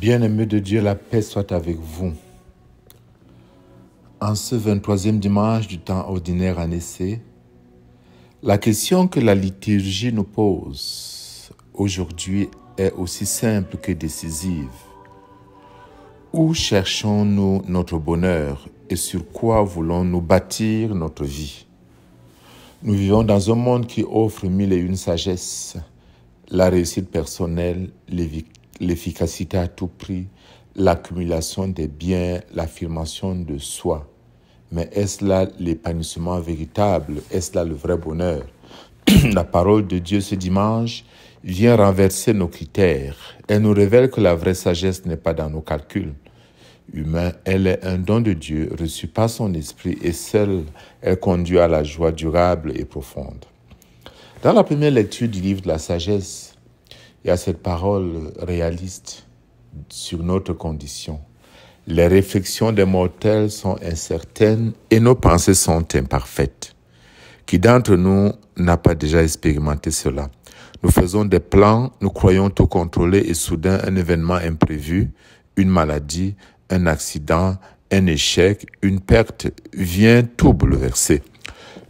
Bien-aimés de Dieu, la paix soit avec vous. En ce 23e dimanche du temps ordinaire en essai, la question que la liturgie nous pose aujourd'hui est aussi simple que décisive. Où cherchons-nous notre bonheur et sur quoi voulons-nous bâtir notre vie? Nous vivons dans un monde qui offre mille et une sagesses, la réussite personnelle, l'efficacité à tout prix, l'accumulation des biens, l'affirmation de soi. Mais est-ce là l'épanouissement véritable? Est-ce là le vrai bonheur? La parole de Dieu ce dimanche vient renverser nos critères. Elle nous révèle que la vraie sagesse n'est pas dans nos calculs humains. Elle est un don de Dieu reçu par son esprit et seule elle conduit à la joie durable et profonde. Dans la première lecture du livre de la sagesse, il y a cette parole réaliste sur notre condition. Les réflexions des mortels sont incertaines et nos pensées sont imparfaites. Qui d'entre nous n'a pas déjà expérimenté cela? Nous faisons des plans, nous croyons tout contrôler et soudain un événement imprévu, une maladie, un accident, un échec, une perte vient tout bouleverser.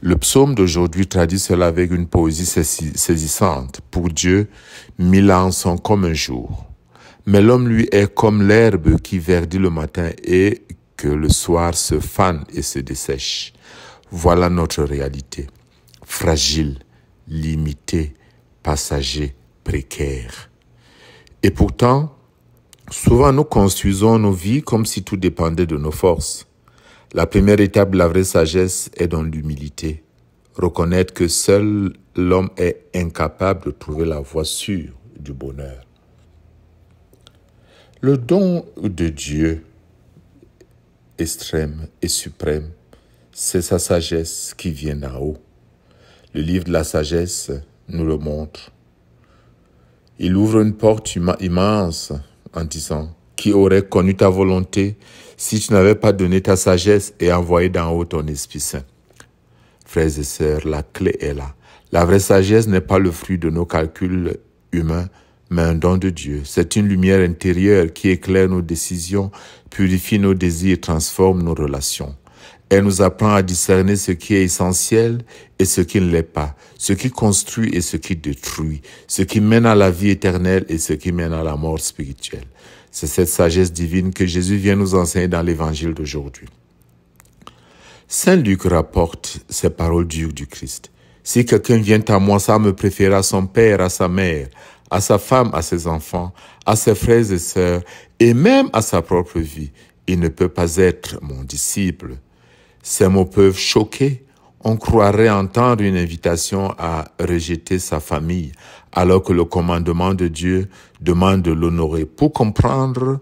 Le psaume d'aujourd'hui traduit cela avec une poésie saisissante. Pour Dieu, 1000 ans sont comme un jour. Mais l'homme, lui, est comme l'herbe qui verdit le matin et que le soir se fane et se dessèche. Voilà notre réalité. Fragile, limitée, passager, précaire. Et pourtant, souvent nous construisons nos vies comme si tout dépendait de nos forces. La première étape de la vraie sagesse est dans l'humilité. Reconnaître que seul l'homme est incapable de trouver la voie sûre du bonheur. Le don de Dieu, extrême et suprême, c'est sa sagesse qui vient d'en haut. Le livre de la sagesse nous le montre. Il ouvre une porte immense en disant « Qui aurait connu ta volonté si tu n'avais pas donné ta sagesse et envoyé d'en haut ton Esprit Saint ?» Frères et sœurs, la clé est là. La vraie sagesse n'est pas le fruit de nos calculs humains, mais un don de Dieu. C'est une lumière intérieure qui éclaire nos décisions, purifie nos désirs, transforme nos relations. Elle nous apprend à discerner ce qui est essentiel et ce qui ne l'est pas, ce qui construit et ce qui détruit, ce qui mène à la vie éternelle et ce qui mène à la mort spirituelle. C'est cette sagesse divine que Jésus vient nous enseigner dans l'évangile d'aujourd'hui. Saint Luc rapporte ces paroles dures du Christ. « Si quelqu'un vient à moi sans me préférer à son père, à sa mère, à sa femme, à ses enfants, à ses frères et sœurs, et même à sa propre vie, il ne peut pas être mon disciple. » Ces mots peuvent choquer. On croirait entendre une invitation à rejeter sa famille, alors que le commandement de Dieu demande de l'honorer. Pour comprendre,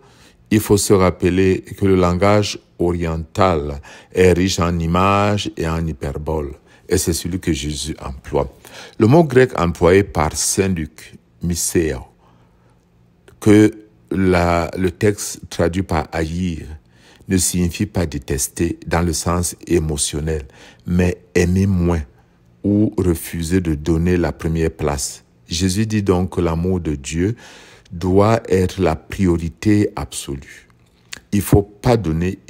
il faut se rappeler que le langage oriental est riche en images et en hyperboles, et c'est celui que Jésus emploie. Le mot grec employé par Saint Luc, miseo, que le texte traduit par haïr, ne signifie pas détester dans le sens émotionnel, mais aimer moins ou refuser de donner la première place. Jésus dit donc que l'amour de Dieu doit être la priorité absolue. Il ne faut pas donner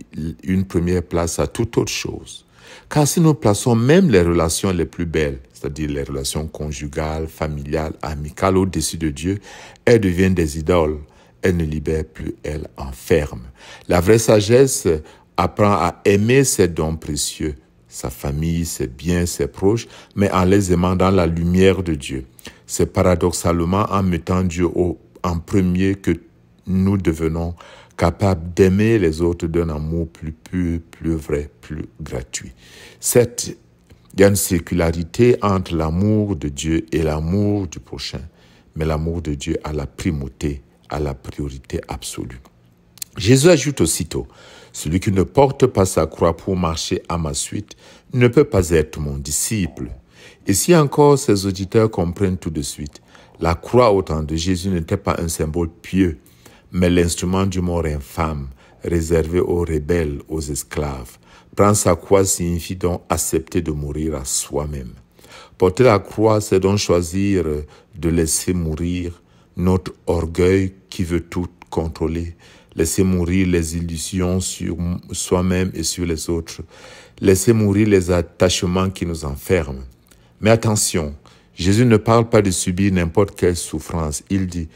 une première place à toute autre chose. Car si nous plaçons même les relations les plus belles, c'est-à-dire les relations conjugales, familiales, amicales au-dessus de Dieu, elles deviennent des idoles. Elle ne libère plus, elle enferme. La vraie sagesse apprend à aimer ses dons précieux, sa famille, ses biens, ses proches, mais en les aimant dans la lumière de Dieu. C'est paradoxalement en mettant Dieu en premier que nous devenons capables d'aimer les autres d'un amour plus pur, plus vrai, plus gratuit. Certes, il y a une circularité entre l'amour de Dieu et l'amour du prochain, mais l'amour de Dieu a la primauté, à la priorité absolue. Jésus ajoute aussitôt, « Celui qui ne porte pas sa croix pour marcher à ma suite ne peut pas être mon disciple. » Et si encore ses auditeurs comprennent tout de suite, la croix au temps de Jésus n'était pas un symbole pieux, mais l'instrument du mort infâme, réservé aux rebelles, aux esclaves. Prendre sa croix signifie donc accepter de mourir à soi-même. Porter la croix, c'est donc choisir de laisser mourir notre orgueil qui veut tout contrôler, laisser mourir les illusions sur soi-même et sur les autres, laisser mourir les attachements qui nous enferment. Mais attention, Jésus ne parle pas de subir n'importe quelle souffrance. Il dit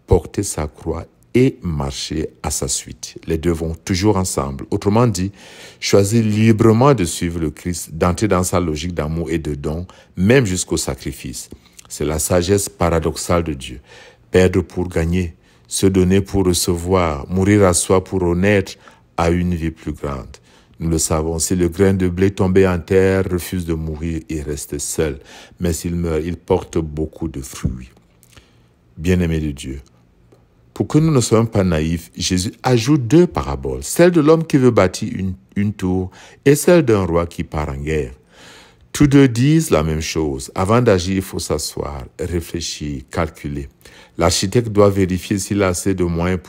porter sa croix et marcher à sa suite. Les deux vont toujours ensemble. Autrement dit, choisir librement de suivre le Christ, d'entrer dans sa logique d'amour et de don, même jusqu'au sacrifice. C'est la sagesse paradoxale de Dieu. Perdre pour gagner, se donner pour recevoir, mourir à soi pour renaître à une vie plus grande. Nous le savons, si le grain de blé tombé en terre refuse de mourir et reste seul, mais s'il meurt, il porte beaucoup de fruits. Bien-aimés de Dieu, pour que nous ne soyons pas naïfs, Jésus ajoute 2 paraboles, celle de l'homme qui veut bâtir une tour et celle d'un roi qui part en guerre. Tous deux disent la même chose. Avant d'agir, il faut s'asseoir, réfléchir, calculer. L'architecte doit vérifier s'il a assez de moyens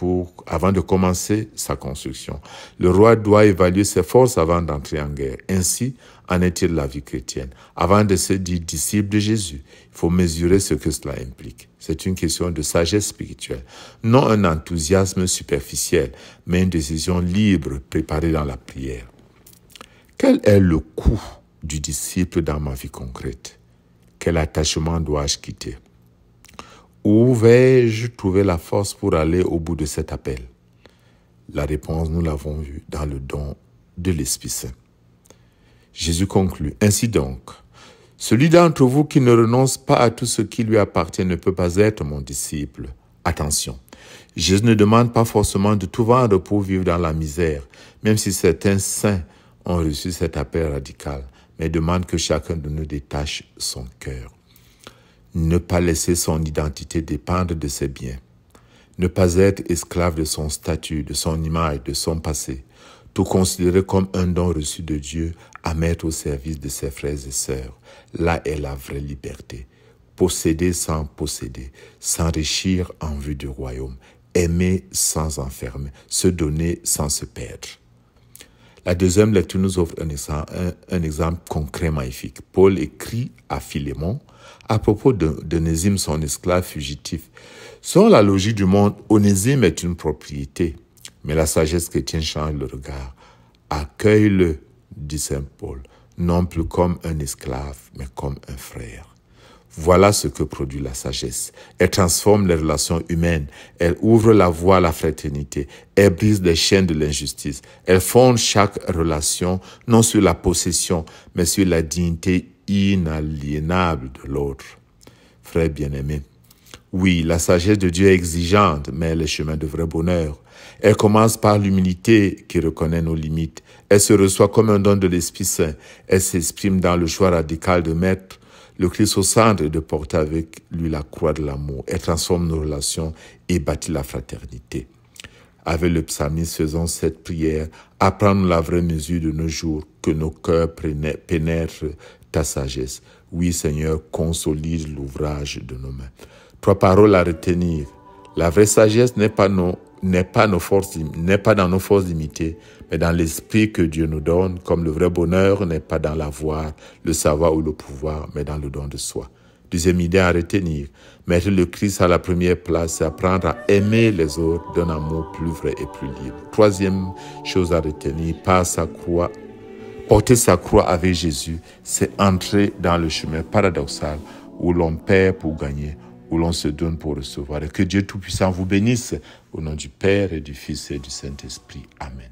avant de commencer sa construction. Le roi doit évaluer ses forces avant d'entrer en guerre. Ainsi en est-il de la vie chrétienne. Avant de se dire disciple de Jésus, il faut mesurer ce que cela implique. C'est une question de sagesse spirituelle. Non un enthousiasme superficiel, mais une décision libre préparée dans la prière. Quel est le coût du disciple dans ma vie concrète? Quel attachement dois-je quitter? Où vais-je trouver la force pour aller au bout de cet appel? La réponse, nous l'avons vue dans le don de l'Esprit Saint. Jésus conclut, ainsi donc, celui d'entre vous qui ne renonce pas à tout ce qui lui appartient ne peut pas être mon disciple. Attention, Jésus ne demande pas forcément de tout vendre pour vivre dans la misère, même si certains saints ont reçu cet appel radical, mais demande que chacun de nous détache son cœur. Ne pas laisser son identité dépendre de ses biens. Ne pas être esclave de son statut, de son image, de son passé. Tout considérer comme un don reçu de Dieu à mettre au service de ses frères et sœurs. Là est la vraie liberté. Posséder sans posséder, s'enrichir en vue du royaume, aimer sans enfermer, se donner sans se perdre. La deuxième lecture nous offre un exemple concret magnifique. Paul écrit à Philémon à propos d'Onésime, son esclave fugitif. Selon la logique du monde, Onésime est une propriété, mais la sagesse chrétienne change le regard. Accueille-le, dit saint Paul, non plus comme un esclave, mais comme un frère. Voilà ce que produit la sagesse. Elle transforme les relations humaines. Elle ouvre la voie à la fraternité. Elle brise les chaînes de l'injustice. Elle fonde chaque relation non sur la possession, mais sur la dignité inaliénable de l'autre. Frères bien-aimés, oui, la sagesse de Dieu est exigeante, mais elle est chemin de vrai bonheur. Elle commence par l'humilité qui reconnaît nos limites. Elle se reçoit comme un don de l'Esprit Saint. Elle s'exprime dans le choix radical de mettre le Christ au centre et de porter avec lui la croix de l'amour. Elle transforme nos relations et bâtit la fraternité. Avec le psalmiste, faisons cette prière, apprends-nous la vraie mesure de nos jours, que nos cœurs pénètrent ta sagesse. Oui, Seigneur, consolide l'ouvrage de nos mains. 3 paroles à retenir. La vraie sagesse n'est pas dans nos forces limitées, mais dans l'esprit que Dieu nous donne, comme le vrai bonheur n'est pas dans l'avoir, le savoir ou le pouvoir, mais dans le don de soi. Deuxième idée à retenir, mettre le Christ à la première place, c'est apprendre à aimer les autres d'un amour plus vrai et plus libre. Troisième chose à retenir, porter sa croix avec Jésus, c'est entrer dans le chemin paradoxal où l'on perd pour gagner, où l'on se donne pour recevoir. Et que Dieu Tout-Puissant vous bénisse au nom du Père et du Fils et du Saint-Esprit. Amen.